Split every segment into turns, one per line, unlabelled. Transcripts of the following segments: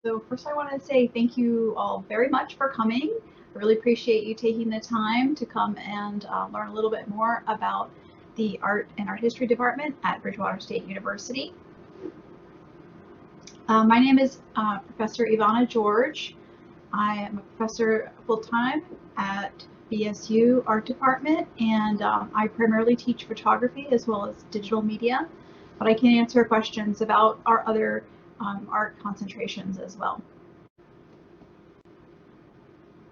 So first I want to say thank you all very much for coming. I really appreciate you taking the time to come and learn a little bit more about the Art and Art History Department at Bridgewater State University. My name is Professor Ivana George. I am a professor full-time at BSU Art Department, and I primarily teach photography as well as digital media, but I can answer questions about our other art concentrations as well.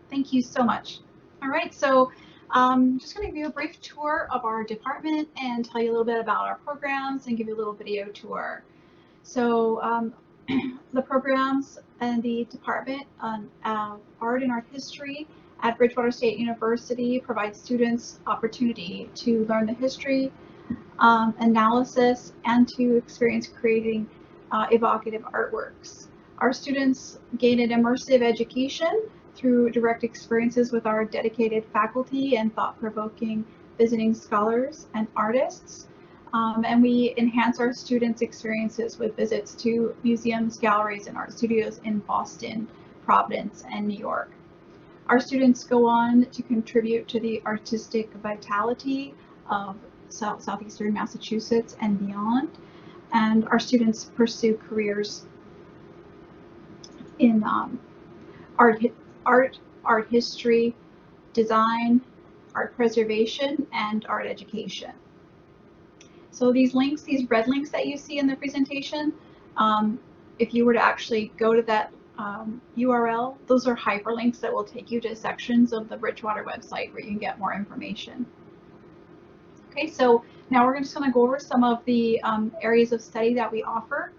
Thank you so much. All right, so just going to give you a brief tour of our department and tell you a little bit about our programs and give you a little video tour. So the programs and the Department of Art and Art History at Bridgewater State University provide students opportunity to learn the history, analysis, and to experience creating evocative artworks. Our students gain an immersive education through direct experiences with our dedicated faculty and thought-provoking visiting scholars and artists. And we enhance our students' experiences with visits to museums, galleries, and art studios in Boston, Providence, and New York. Our students go on to contribute to the artistic vitality of southeastern Massachusetts and beyond. And our students pursue careers in art history, design, art preservation, and art education. So these links, these red links that you see in the presentation, if you were to actually go to that URL, those are hyperlinks that will take you to sections of the Bridgewater website where you can get more information. Okay, so now we're just going to go over some of the areas of study that we offer.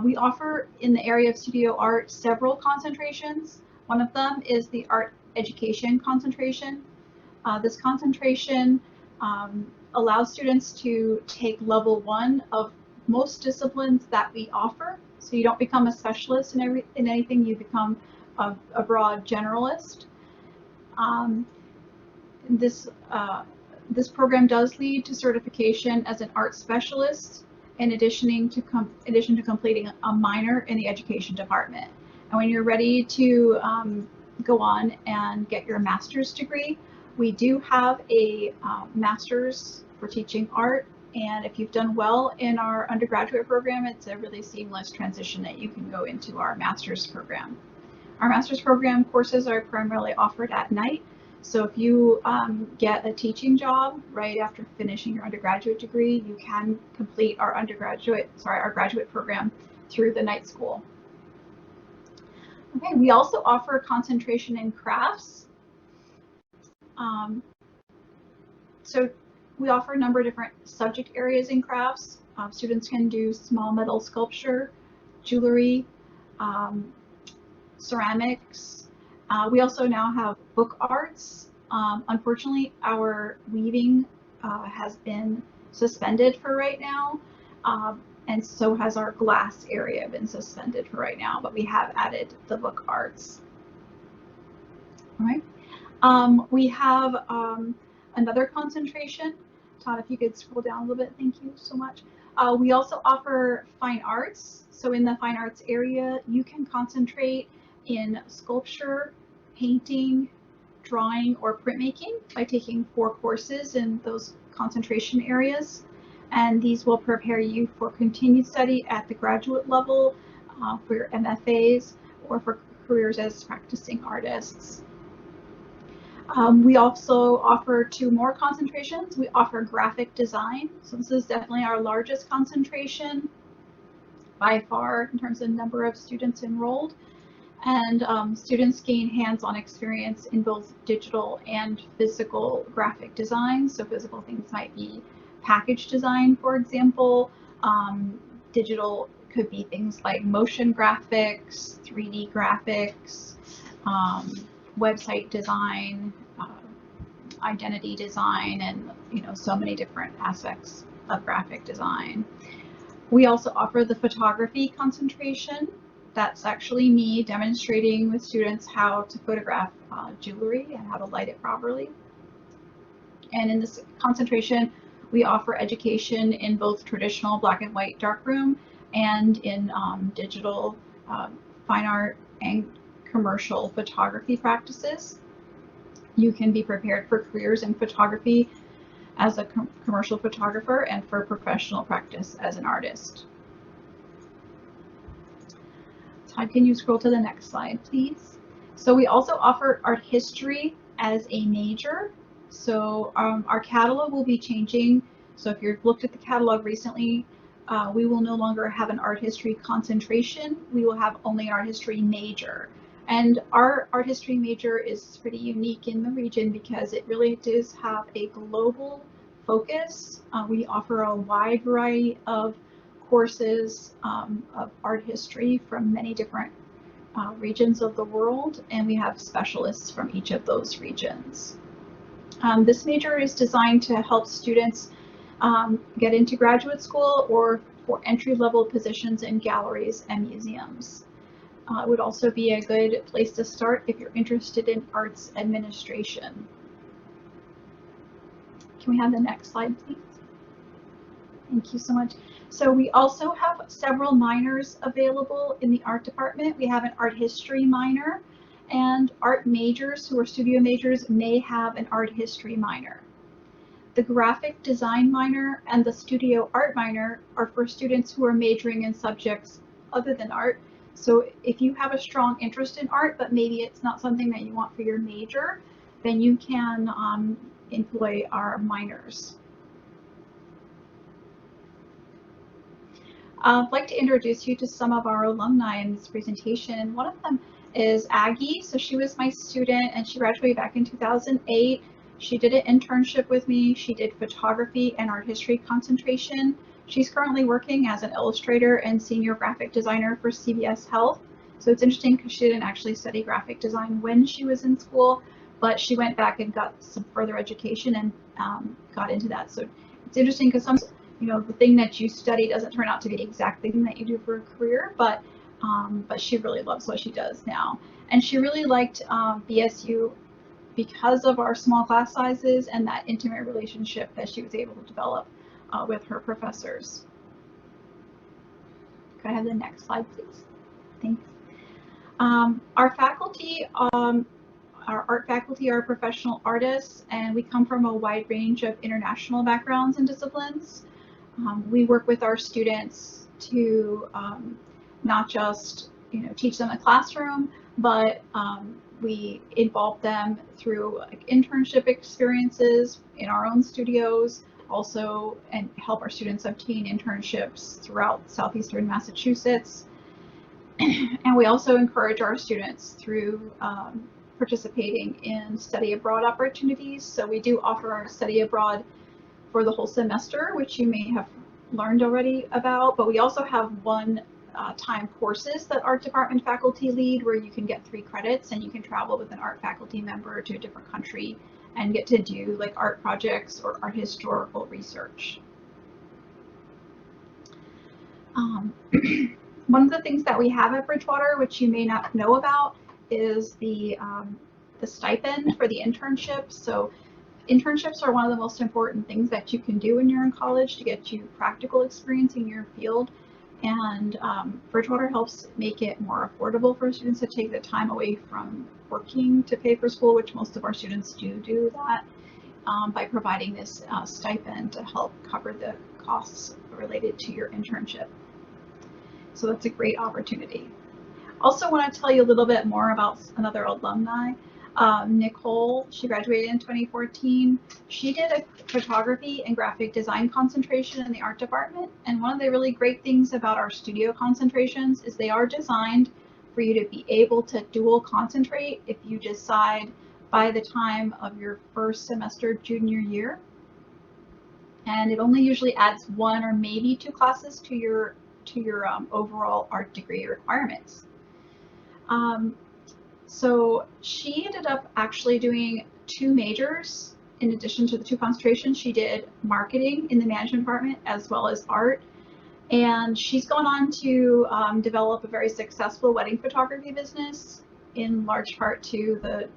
We offer in the area of studio art several concentrations. One of them is the art education concentration. This concentration allows students to take level 1 of most disciplines that we offer. So you don't become a specialist in anything, you become a broad generalist. This program does lead to certification as an art specialist in addition to completing a minor in the education department. And when you're ready to go on and get your master's degree, we do have a master's for teaching art, and if you've done well in our undergraduate program, it's a really seamless transition that you can go into our master's program. Our master's program courses are primarily offered at night, so if you get a teaching job right after finishing your undergraduate degree, you can complete our graduate program through the night school. Okay, we also offer concentration in crafts. So we offer a number of different subject areas in crafts. Students can do small metal sculpture, jewelry, ceramics. We also now have book arts. Unfortunately, our weaving has been suspended for right now, and so has our glass area been suspended for right now, but we have added the book arts. All right. We have another concentration. Todd, if you could scroll down a little bit, thank you so much. We also offer fine arts. So in the fine arts area, you can concentrate in sculpture, painting, drawing, or printmaking by taking 4 courses in those concentration areas. And these will prepare you for continued study at the graduate level, for your MFAs, or for careers as practicing artists. We also offer 2 more concentrations. We offer graphic design. So this is definitely our largest concentration by far in terms of number of students enrolled. And students gain hands-on experience in both digital and physical graphic design. So physical things might be package design, for example. Digital could be things like motion graphics, 3D graphics, website design, identity design, and so many different aspects of graphic design. We also offer the photography concentration. That's actually me demonstrating with students how to photograph jewelry and how to light it properly. And in this concentration, we offer education in both traditional black and white darkroom and in digital fine art, and commercial photography practices. You can be prepared for careers in photography as a commercial photographer and for professional practice as an artist. Todd, can you scroll to the next slide, please? So we also offer art history as a major. So our catalog will be changing. So if you've looked at the catalog recently, we will no longer have an art history concentration. We will have only an art history major. And our art history major is pretty unique in the region because it really does have a global focus. We offer a wide variety of courses of art history from many different regions of the world, and we have specialists from each of those regions. This major is designed to help students get into graduate school or for entry-level positions in galleries and museums. It would also be a good place to start if you're interested in arts administration. Can we have the next slide, please? Thank you so much. So we also have several minors available in the art department. We have an art history minor, and art majors who are studio majors may have an art history minor. The graphic design minor and the studio art minor are for students who are majoring in subjects other than art. So if you have a strong interest in art, but maybe it's not something that you want for your major, then you can employ our minors. I'd like to introduce you to some of our alumni in this presentation. One of them is Aggie. So she was my student and she graduated back in 2008. She did an internship with me. She did photography and art history concentration. She's currently working as an illustrator and senior graphic designer for CBS Health. So it's interesting because she didn't actually study graphic design when she was in school, but she went back and got some further education and got into that. So it's interesting because some, the thing that you study doesn't turn out to be the exact thing that you do for a career, but she really loves what she does now. And she really liked BSU because of our small class sizes and that intimate relationship that she was able to develop with her professors. Could I have the next slide, please? Thanks. Our faculty, our art faculty are professional artists, and we come from a wide range of international backgrounds and disciplines. We work with our students to not just teach them in the classroom, but we involve them through internship experiences in our own studios, also, and help our students obtain internships throughout southeastern Massachusetts. And we also encourage our students through participating in study abroad opportunities. So we do offer our study abroad for the whole semester, which you may have learned already about, but we also have one-time courses that art department faculty lead where you can get 3 credits and you can travel with an art faculty member to a different country and get to do like art projects or art historical research. One of the things that we have at Bridgewater, which you may not know about, is the stipend for the internships. So internships are one of the most important things that you can do when you're in college to get you practical experience in your field. And Bridgewater helps make it more affordable for students to take the time away from working to pay for school, which most of our students do that by providing this stipend to help cover the costs related to your internship. So that's a great opportunity. Also want to tell you a little bit more about another alumni. Nicole, she graduated in 2014. She did a photography and graphic design concentration in the art department. And one of the really great things about our studio concentrations is they are designed for you to be able to dual concentrate if you decide by the time of your first semester junior year. And it only usually adds 1 or maybe 2 classes to your overall art degree requirements. So she ended up actually doing 2 majors in addition to the 2 concentrations. She did marketing in the management department as well as art. And she's gone on to develop a very successful wedding photography business, in large part to the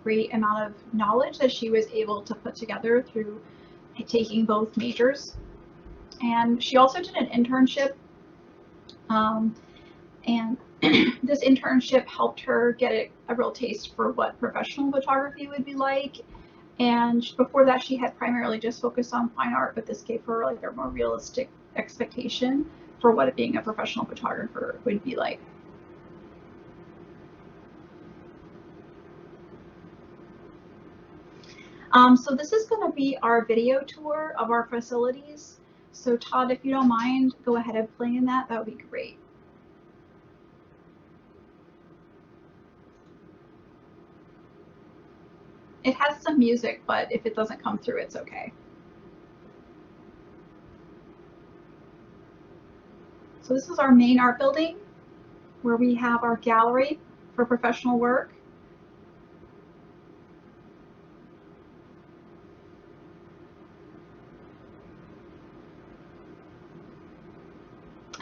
great amount of knowledge that she was able to put together through taking both majors. And she also did an internship and This internship helped her get a real taste for what professional photography would be like. And before that, she had primarily just focused on fine art, but this gave her like a more realistic expectation for what being a professional photographer would be like. So this is going to be our video tour of our facilities. So Todd, if you don't mind, go ahead and play in that. That would be great. It has some music, but if it doesn't come through, it's okay. So this is our main art building where we have our gallery for professional work.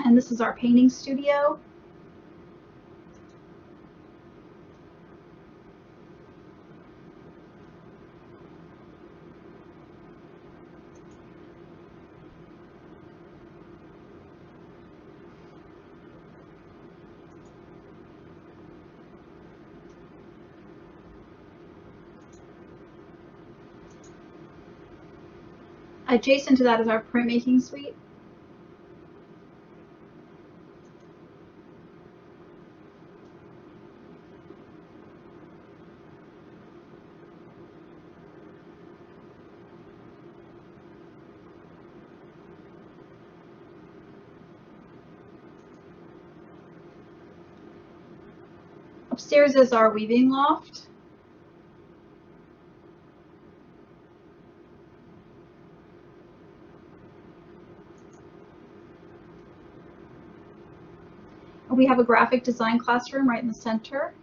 And this is our painting studio. Adjacent to that is our printmaking suite. Upstairs is our weaving loft. We have a graphic design classroom right in the center.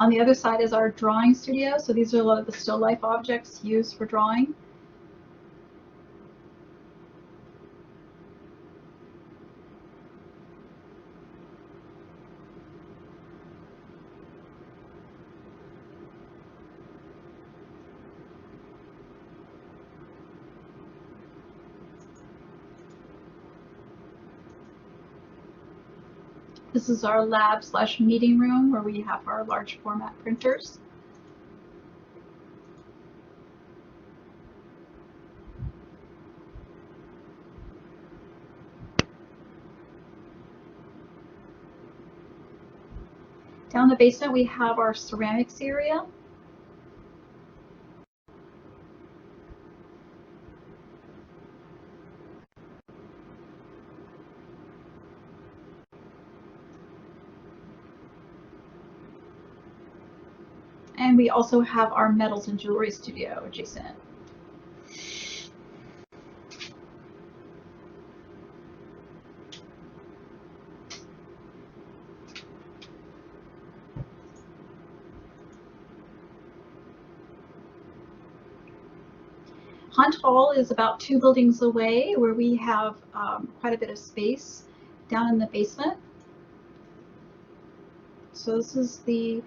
On the other side is our drawing studio. So these are a lot of the still life objects used for drawing. This is our lab/meeting room where we have our large format printers. Down in the basement, we have our ceramics area. And we also have our metals and jewelry studio adjacent. Hunt Hall is about 2 buildings away, where we have quite a bit of space down in the basement. So this is the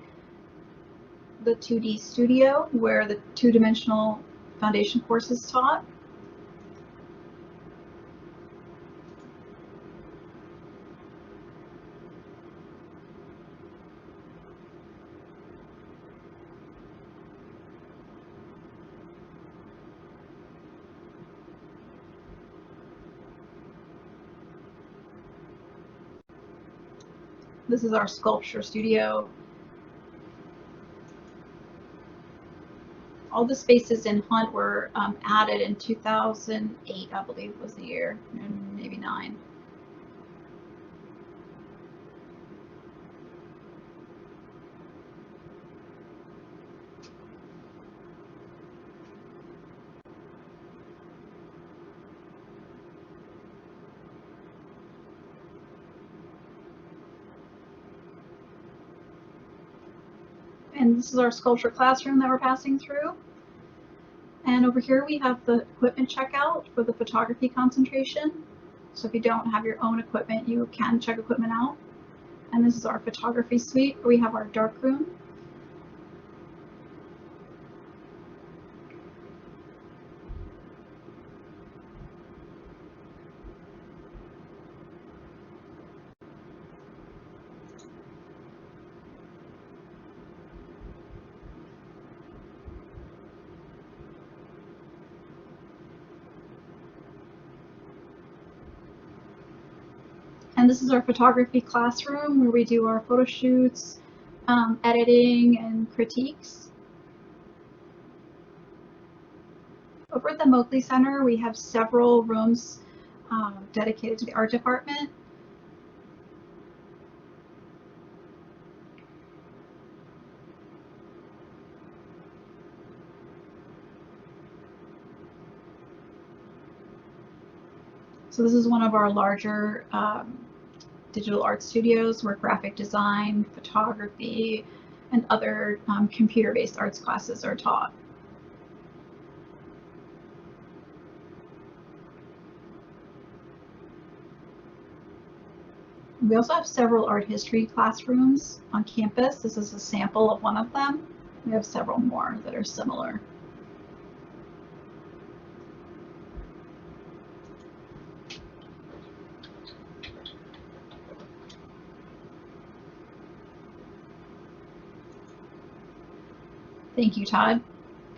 2D studio where the 2-dimensional foundation course is taught. This is our sculpture studio. All the spaces in Hunt were added in 2008, I believe was the year, maybe 9. And this is our sculpture classroom that we're passing through. And over here we have the equipment checkout for the photography concentration. So if you don't have your own equipment, you can check equipment out. And this is our photography suite where we have our dark room. And this is our photography classroom where we do our photo shoots, editing, and critiques. Over at the Moakley Center, we have several rooms dedicated to the art department. So this is one of our larger digital art studios where graphic design, photography, and other computer-based arts classes are taught. We also have several art history classrooms on campus. This is a sample of one of them. We have several more that are similar. Thank you, Todd.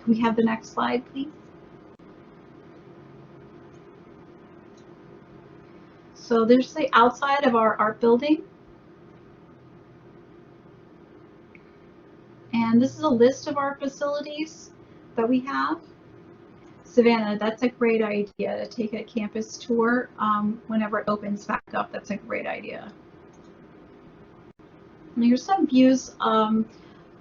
Can we have the next slide, please? So there's the outside of our art building. And this is a list of our facilities that we have. Savannah, that's a great idea to take a campus tour whenever it opens back up. That's a great idea. And here's some views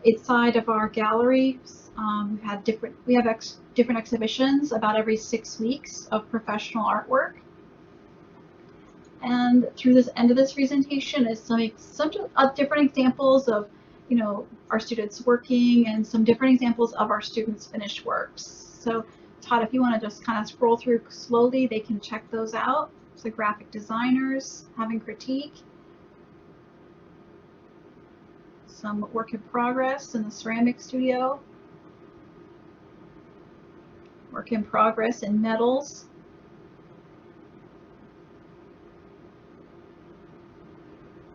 inside of our galleries. We have different exhibitions about every 6 weeks of professional artwork. And through this end of this presentation is some different examples of, our students working and some different examples of our students' finished works. So Todd, if you want to just kind of scroll through slowly, they can check those out. So graphic designers having critique. Some work in progress in the ceramic studio. Work in progress in metals.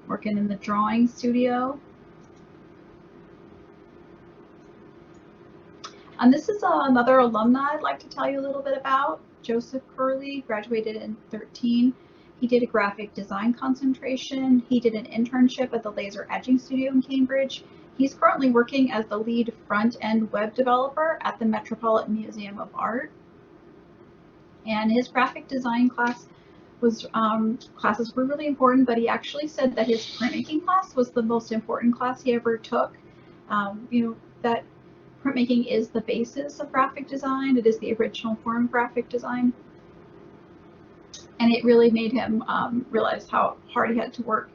Working in the drawing studio. And this is another alumni I'd like to tell you a little bit about. Joseph Curley graduated in 2013. He did a graphic design concentration. He did an internship at the laser etching studio in Cambridge. He's currently working as the lead front-end web developer at the Metropolitan Museum of Art. And his graphic design classes were really important, but he actually said that his printmaking class was the most important class he ever took. That printmaking is the basis of graphic design. It is the original form of graphic design. And it really made him realize how hard he had to work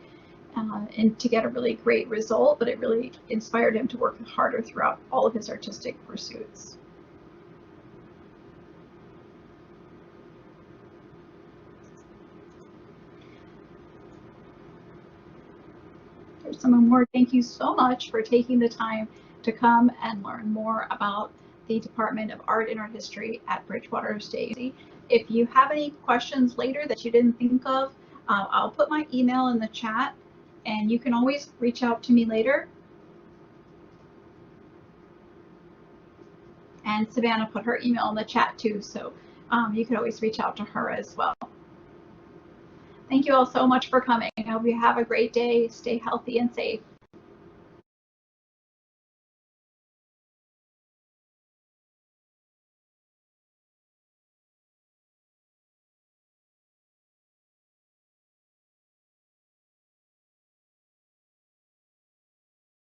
and to get a really great result, but it really inspired him to work harder throughout all of his artistic pursuits. There's some more. Thank you so much for taking the time to come and learn more about the Department of Art and Art History at Bridgewater State. If you have any questions later that you didn't think of, I'll put my email in the chat and you can always reach out to me later. And Savannah put her email in the chat too, so you can always reach out to her as well. Thank you all so much for coming. I hope you have a great day. Stay healthy and safe.